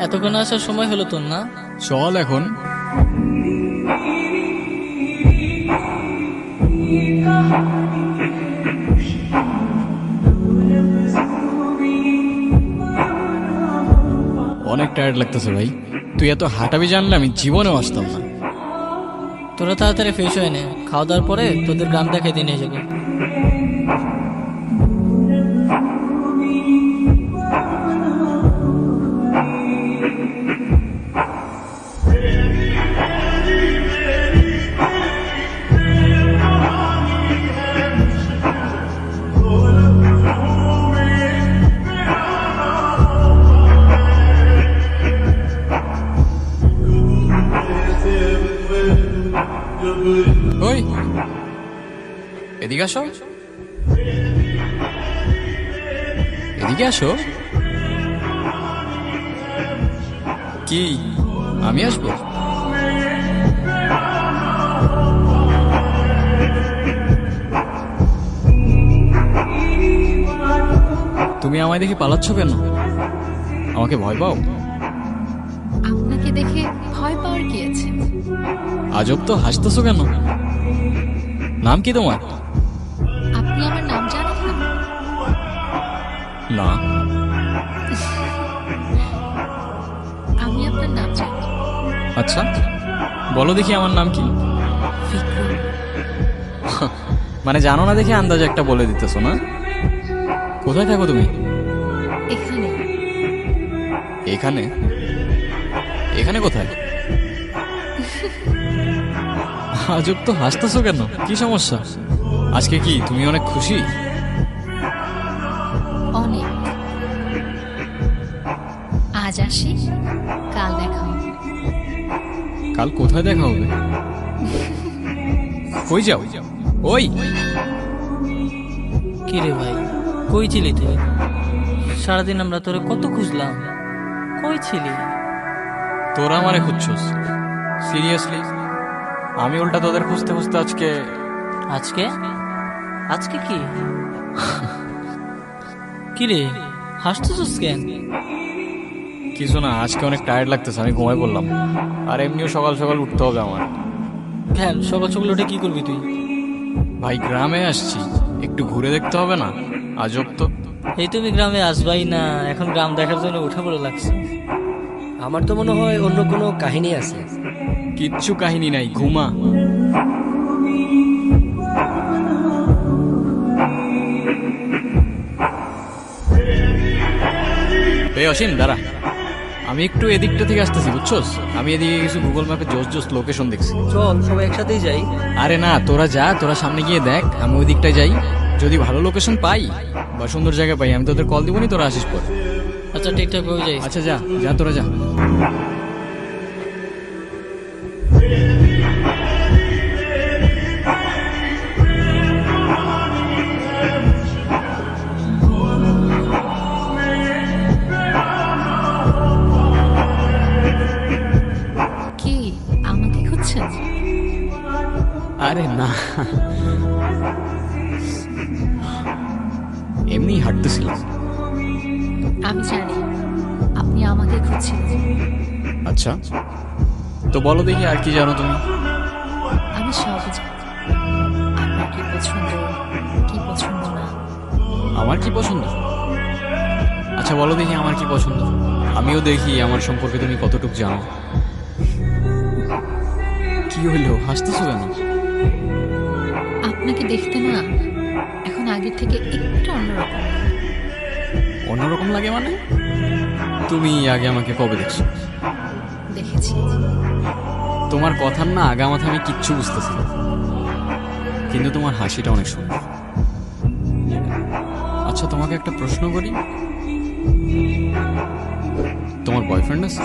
এতক্ষণ আসার সময় হলো তোর না? চল এখন। অনেক টায়ার্ড লাগতেছে ভাই। তুই এত হাঁটাবি জানলে আমি জীবনেও আসতাম না। তোরা তাড়াতাড়ি ফ্রেশ হয়ে নে, খাওয়া দাওয়ার পরে তোদের গ্রাম দেখাইতে নিয়ে যাবো। ওই এদিকে আসো, এদিকে আসো। কি আমি আসবো? তুমি আমায় দেখে পালাচ্ছ কেন? আমাকে ভয় পাও? আপনাকে দেখে ভয় পাওয়ার কি আছে? আজব তো, হাসতেছো কেন? নাম কি তোমার? আপনি আমার নাম জানেন না? না। আমি আপনার নাম জানি। আচ্ছা বলো দেখি আমার নাম কি? বিক্রম। মানে জানো না দেখে আন্দাজে একটা বলে দিতেছো না? কোথায় থাকো তুমি? এখানে। এখানে? এখানে কোথায়? আজব তো, হাসতেছো কেন? কি সমস্যা? আজকে কি তুমি অনেক খুশি? অনেক। আজ আসি, কাল দেখা হবে। কাল কোথায় দেখা হবে? কই যাও? ওই কি রে ভাই, কই ছিলি তুই? সারাদিন আমরা তোরে কত খুঁজলাম, কই ছিলি? তোরা আমারে খুঁজছস? সিরিয়াসলি? আমি উল্টা তোদের খুঁজতে খুঁজতে আজকে। আজকে? আজকে কি? কি রে হাসতেছিস কেন? কিছু না, আজকে অনেক টায়ার্ড লাগতেছে, আমি ঘুমাই পড়লাম। আর এমনিও সকাল সকাল উঠতে হবে আমার। কেন সকাল সকাল উঠে কি করবি তুই? ভাই গ্রামে আসছি, একটু ঘুরে দেখতে হবে না? আজব তো। এই তুমি গ্রামে আসবাই না, এখন গ্রাম দেখার জন্য উঠে পড়ে লাগছে। আমার তো মনে হয় অন্য কোনো কাহিনী আছে। কিচ্ছু কাহিনী নাই, ঘুমা। এই অসীম দাঁড়া, আমি একটু এদিকটা থেকে আসতেছি বুঝছস? আমি এদিকে কিছু গুগল ম্যাপে জোস জোস লোকেশন দেখছি। চল সবাই একসাথেই যাই। আরে না, তোরা যা, তোরা সামনে গিয়ে দেখ, আমি ওই দিকটায় যাই। যদি ভালো লোকেশন পাই বা সুন্দর জায়গা পাই, আমি তোদের কল দিবনি, তোরা আসিস পরে। আচ্ছা ঠিকঠাক হয়ে যাই। আচ্ছা যা যা, তোরা যা। কি আমাকে খুঁজছেন? আরে না, এমনি হাঁটতেছিলাম। আমি জানি আপনি আমাকে খুঁজছিলেন। আচ্ছা তো বলো দেখি, আর কি জানো তুমি? আমি সব জানি। আপনার কি পছন্দ, কি পছন্দ না। আমার কি পছন্দ? আচ্ছা বলো দেখি আমার কি পছন্দ, আমিও দেখি আমার সম্পর্কে তুমি কতটুকু জানো। কি হইলো, হাসতেছো কেন? আপনাকে দেখতে না এখন আগের থেকে একটু অন্যরকম। অন্যরকম লাগে মানে? তুমি আগে আমাকে কবে দেখছো? দেখেছি। তোমার কথার না আগা মাথা আমি কিচ্ছু বুঝতেছি না, কিন্তু তোমার হাসিটা অনেক সুন্দর। আচ্ছা তোমাকে একটা প্রশ্ন করি, তোমার বয়ফ্রেন্ড আছে?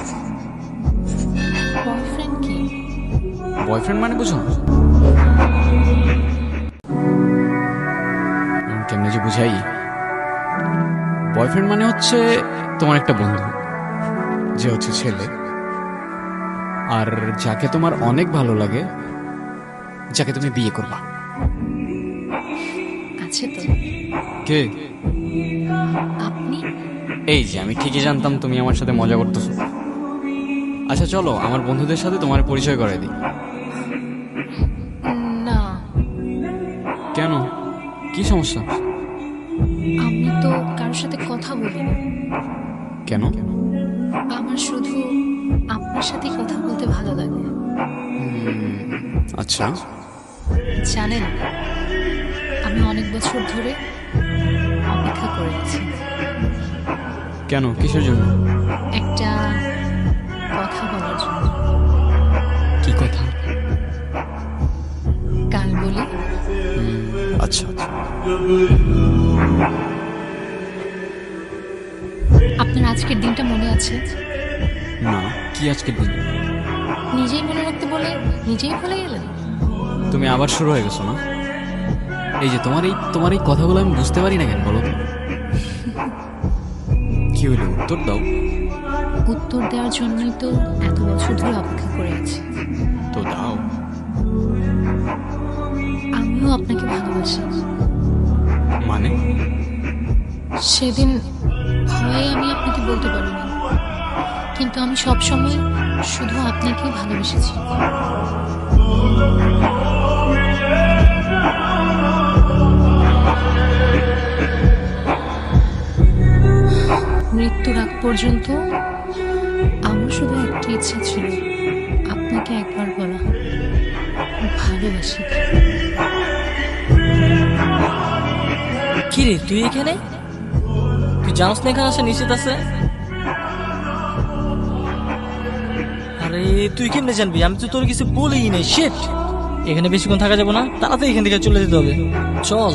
বয়ফ্রেন্ড কি? বয়ফ্রেন্ড মানে বুঝো না? কেমনে যে বুঝাই। বয়ফ্রেন্ড মানে হচ্ছে তোমার একটা বন্ধু, যে হচ্ছে ছেলে, আর যাকে তোমার অনেক ভালো লাগে, যাকে তুমি বিয়ে করবা। আছে তো। কে? আপনি? এই যে আমি ঠিকই জানতাম তুমি আমার সাথে মজা করতেছো। আচ্ছা চলো আমার বন্ধুদের সাথে তোমার পরিচয় করে দিই। না, কেন, কি সমস্যা? আমি তো কারোর সাথে কথা বলি না। কেন? আমার শুধু আপনার সাথে কথা বলতে ভালো লাগে। আচ্ছা, জানেন, আমি অনেক বছর ধরে অপেক্ষা করে আছি কেন, কিসের জন্য? একটা কথা বলার জন্য। কি কথা? কাল বলি। আচ্ছা, আপনার আজকের দিনটা মনে আছে? না, কি আজকের দিন? নিজেই মনে রাখতে বলে নিজেই ভুলে গেলেন। তুমি আবার শুরু হয়ে গেছো না? এই যে তোমার এই কথাগুলো আমি বুঝতে পারি না কেন বলো তো? কি হলো, উত্তর দাও। উত্তর দেওয়ার জন্যই তো এত বছর ধরে অপেক্ষা করে আছি। তো দাও। আমিও আপনাকে ভালোবাসি। মানে? সেদিন ভয়ে আমি আপনাকে বলতে পারিনি, কিন্তু আমি সবসময় শুধু আপনাকেই ভালোবেসেছি। মৃত্যুর আগ পর্যন্ত আমার শুধু একটা ইচ্ছা ছিল, আপনাকে একবার বলা ভালোবাসি। কি রে তুই এখানে? তুই জানোস না এখানে আসা নিষেধ আছে? আরে তুই কেমনে জানবি? আমি তো তোর কিছু বলিই নাই। শিট, এখানে বেশিক্ষণ থাকা যাবে না, তাড়াতাড়ি এখান থেকে চলে যেতে হবে। চল।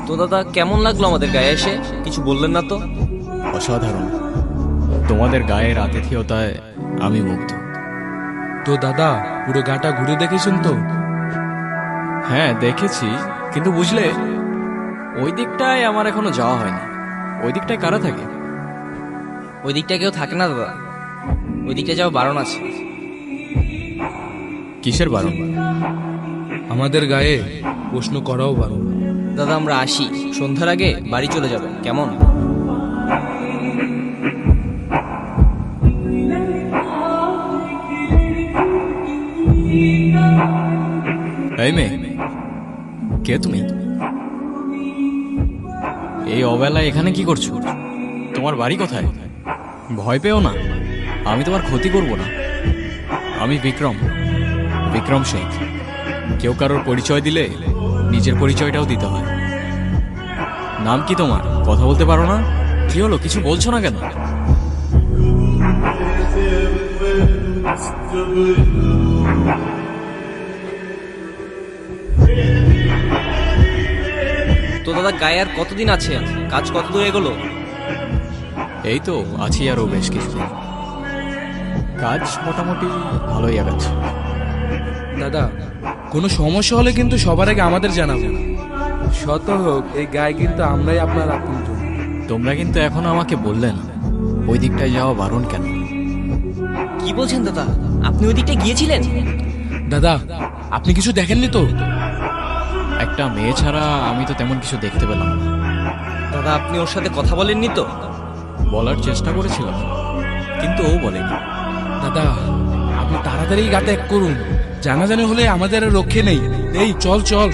তো দাদা কেমন লাগলো আমাদের গায়ে এসে? কিছু বললেন না তো? অসাধারণ, তোমাদের গায়ের আতিথেয়তায় আমি মুগ্ধ। তো দাদা পুরো গাটা ঘুরে দেখেছেন তো? হ্যাঁ দেখেছি, কিন্তু বুঝলে ওই দিকটায় আমার এখনো যাওয়া হয়নি। ওই দিকটায় কারা থাকে? ওই দিকটা কেউ থাকে না দাদা, ওই দিকটা যাওয়া বারণ আছে। কিসের বারণ? আমাদের গায়ে প্রশ্ন করাও বারণ। দাদা আমরা আসি, সন্ধ্যার আগে বাড়ি চলে যাবেন কেমন? এই মেয়ে, কে তুমি? এই অবেলায় এখানে কি করছো? তোমার বাড়ি কোথায়? ভয় পেও না, আমি তোমার ক্ষতি করব না। আমি বিক্রম শেখ। কেউ কারোর পরিচয় দিলে নিজের পরিচয়টাও দিতে হয়। নাম কি তোমার? কথা বলতে পারো না? কি হলো, কিছু বলছো না কেন? তো দাদা গায়ে আর কতদিন আছে? কাজ কত দূর এগোলো? এই তো আছি আরো বেশ কিছুদিন। কাজ মোটামুটি ভালোই আগাচ্ছে। দাদা কোনো সমস্যা হলে কিন্তু সবার আগে আমাদের জানাবেন। শত হোক এই গায়ে কিন্তু আমরাই আপনার আপনজন। তোমরা কিন্তু এখনো আমাকে বললে না ওই দিকটায় যাওয়া বারণ কেন? কি বলছেন দাদা, আপনি ওই দিকটা গিয়েছিলেন? দাদা আপনি কিছু দেখেননি তো? একটা মেয়ে ছাড়া আমি তো তেমন কিছু দেখতে পেলাম না। দাদা আপনি ওর সাথে কথা বলেননি তো? বলার চেষ্টা করেছিলাম, কিন্তু ও বলেনি। দাদা আপনি তাড়াতাড়ি গা ত্যাগ করুন, জানাজানি হলে আমাদের আর রক্ষে নেই। এই চল চল।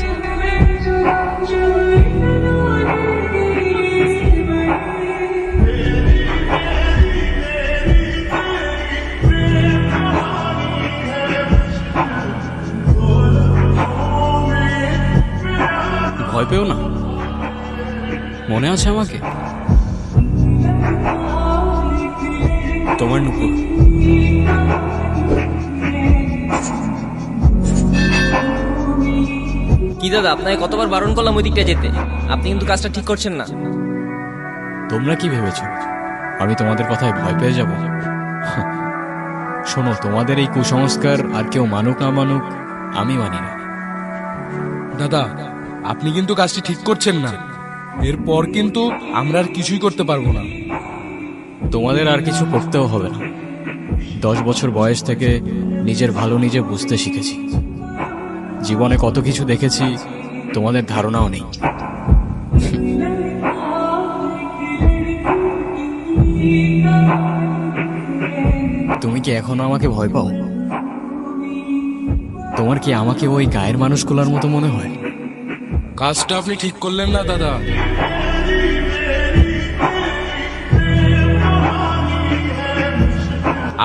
ভয় পেও না, মনে আছে আমাকে? তোমার নুপুর। কি দাদা আপনাকে কতবার বারণ করলাম ওই দিকটা যেতে, আপনি কিন্তু কাজটা ঠিক করছেন না। তোমরা কি ভেবেছো আমি তোমাদের কথায় ভয় পেয়ে যাব? শোনো, তোমাদের এই কুসংস্কার আর কেউ মানুক না মানুক আমি মানি না। দাদা আপনি কিন্তু কাজটি ঠিক করছেন না, এরপর কিন্তু আমরা আর কিছুই করতে পারবো না। তোমাদের আর কিছু করতেও হবে না। 10 বছর বয়স থেকে নিজের ভালো নিজে বুঝতে শিখেছি। জীবনে কত কিছু দেখেছি, তোমাদের ধারণাও নেই। তুমি কি এখনো আমাকে ভয় পাও? তোমার কি আমাকে ওই গায়ের মানুষগুলোর মতো মনে হয়? কাজটা আপনি ঠিক করলেন না দাদা।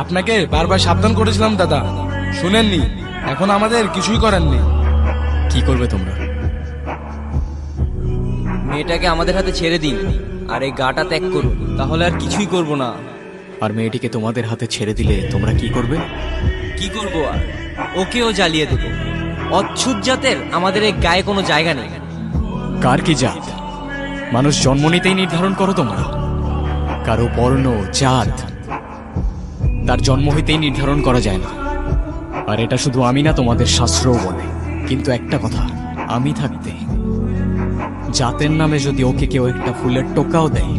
আপনাকে বারবার সাবধান করেছিলাম দাদা, শুনেননি। এখন আমাদের কিছুই করার নেই। কি করবে তোমরা? মেয়েটাকে আমাদের হাতে ছেড়ে দিন আর এই গাটা ত্যাগ করুন, তাহলে আর কিছুই করব না। আর মেয়েটিকে তোমাদের হাতে ছেড়ে দিলে তোমরা কি করবে? কি করব আর? ওকেও জ্বালিয়ে দেব। অচ্ছুত জাতের আমাদের এই গায়ে কোনো জায়গা নেই। কার কি জাত মানুষ জন্ম নিতেই নির্ধারণ করো তোমরা? কারো বর্ণ জাত তার জন্ম হইতেই নির্ধারণ করা যায় না। আর এটা শুধু আমি না, তোমাদের শাস্ত্রও বলে। কিন্তু একটা কথা, আমি থাকতে জাতের নামে যদি ওকে কেউ একটা ফুলের টোকাও দেয়,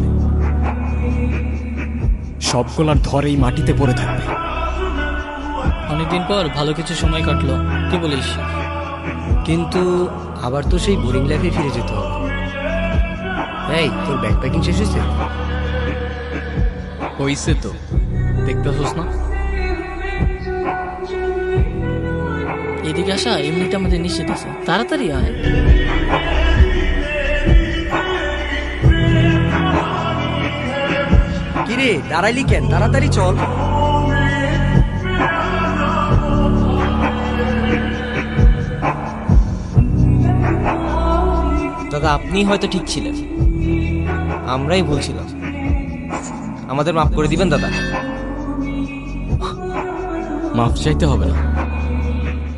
সবগুলার ধরেই মাটিতে পড়ে থাকবে। অনেকদিন পর ভালো কিছু সময় কাটলো, কি বলিস? কিন্তু আবার তো সেই বোরিং লাইফে ফিরে যেতে হবে। এই, তোর ব্যাকপ্যাকিং শেষ হয়েছে? হইছে তো, দেখতেছস না? এদিকে আসা এমনিতে আমাদের নিশ্চিত আছে, তাড়াতাড়ি আয়। কিরে দাঁড়াইলি কেন? তাড়াতাড়ি চল। দাদা, আপনি হয়তো ঠিক ছিলেন, আমরাই ভুল ছিলাম। আমাদের মাফ করে দিবেন দাদা। মাফ চাইতে হবে না,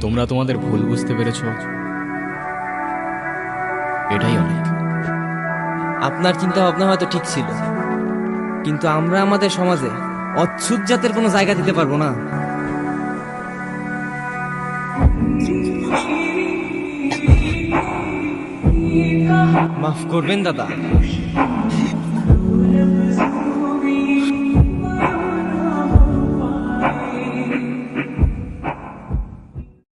তোমরা তোমাদের ভুল বুঝতে পেরেছো, এটাই অনেক। আপনার চিন্তা ভাবনা হয়তো ঠিক ছিল, কিন্তু আমরা আমাদের সমাজে অচ্ছুত জাতের কোনো জায়গা দিতে পারবো না। মাফ করবেন দাদা।